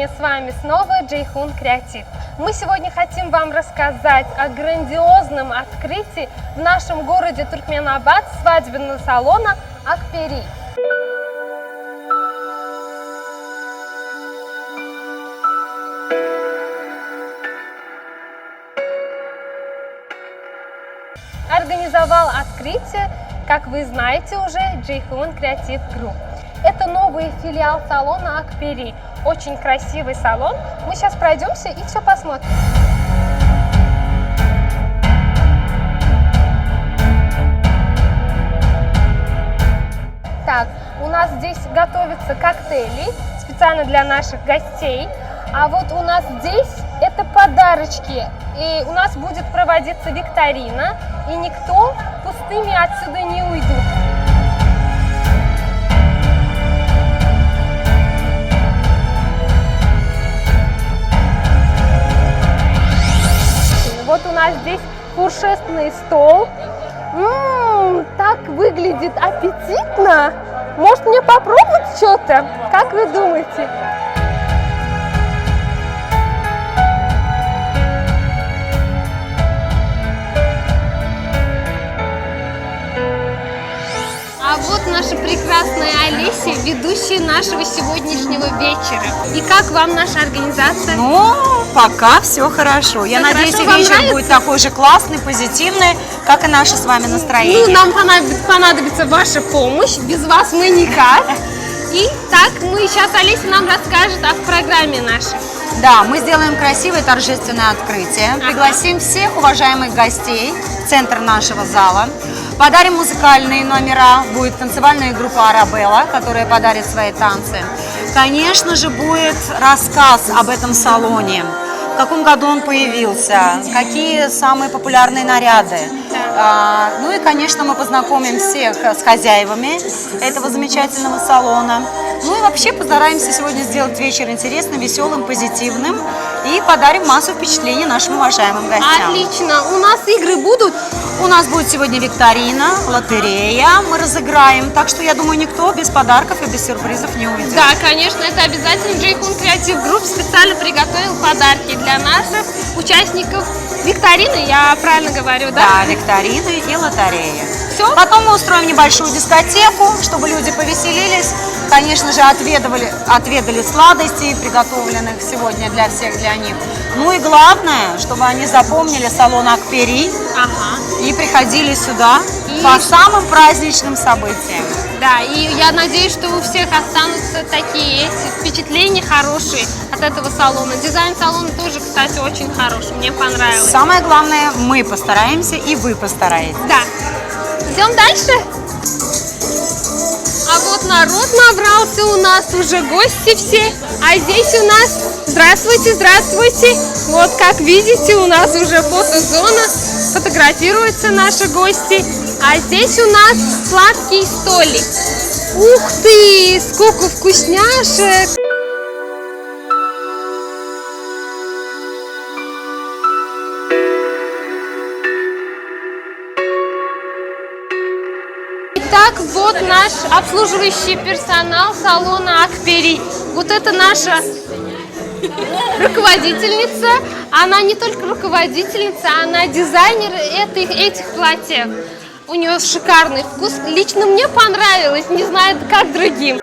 сегодня с вами снова Джейхун Креатив. Мы сегодня хотим вам рассказать о грандиозном открытии в нашем городе Туркменабад свадебного салона Акпери. Организовал открытие, как вы знаете уже, Джейхун Креатив Групп. Это новый филиал салона Акпери. Очень красивый салон. Мы сейчас пройдемся и все посмотрим. Так, у нас здесь готовятся коктейли специально для наших гостей. А вот у нас здесь это подарочки. И у нас будет проводиться викторина. И никто пустыми отсюда не уйдут. Вот у нас здесь фуршетный стол. Так выглядит аппетитно. Может, мне попробовать что-то? Как вы думаете? А вот наша прекрасная Олеся, ведущая нашего сегодняшнего вечера. И как вам наша организация? Ну, пока все хорошо. Я надеюсь, хорошо? вечер будет такой же классный, позитивный, как и наше с вами настроение. Ну, нам понадобится ваша помощь. Без вас мы никак. И так, сейчас Олеся нам расскажет о программе нашей. Да, мы сделаем красивое торжественное открытие. Пригласим всех уважаемых гостей в центр нашего зала. Подарим музыкальные номера. Будет танцевальная группа «Арабелла», которая подарит свои танцы. Конечно же, будет рассказ об этом салоне. В каком году он появился, какие самые популярные наряды. Ну и, конечно, мы познакомим всех с хозяевами этого замечательного салона. Ну и вообще постараемся сегодня сделать вечер интересным, веселым, позитивным и подарим массу впечатлений нашим уважаемым гостям. Отлично. У нас игры будут? У нас будет сегодня викторина, лотерея мы разыграем, так что я думаю, никто без подарков и без сюрпризов не уйдет. Да, конечно, это обязательно. Джейхун Креатив Групп специально приготовил подарки для наших участников викторины, я правильно говорю, да? Да, викторины и лотереи. Все? Потом мы устроим небольшую дискотеку, чтобы люди повеселились. Конечно же, отведали сладостей, приготовленных сегодня для всех, для них. Ну и главное, чтобы они запомнили салон Акпери и приходили сюда по самым праздничным событиям. Да, и я надеюсь, что у всех останутся такие впечатления хорошие от этого салона. Дизайн салона тоже, кстати, очень хороший, мне понравилось. Самое главное, мы постараемся и вы постараетесь. Да. Идем дальше. А вот народ набрался, у нас уже гости все. А здесь у нас, здравствуйте, здравствуйте. Вот как видите, у нас уже фотозона, фотографируются наши гости. А здесь у нас сладкий столик. Ух ты, сколько вкусняшек. Итак, вот наш обслуживающий персонал салона Акпери. Вот это наша руководительница. Она не только руководительница, она дизайнер этих платьев. У нее шикарный вкус. Лично мне понравилось, не знаю, как другим.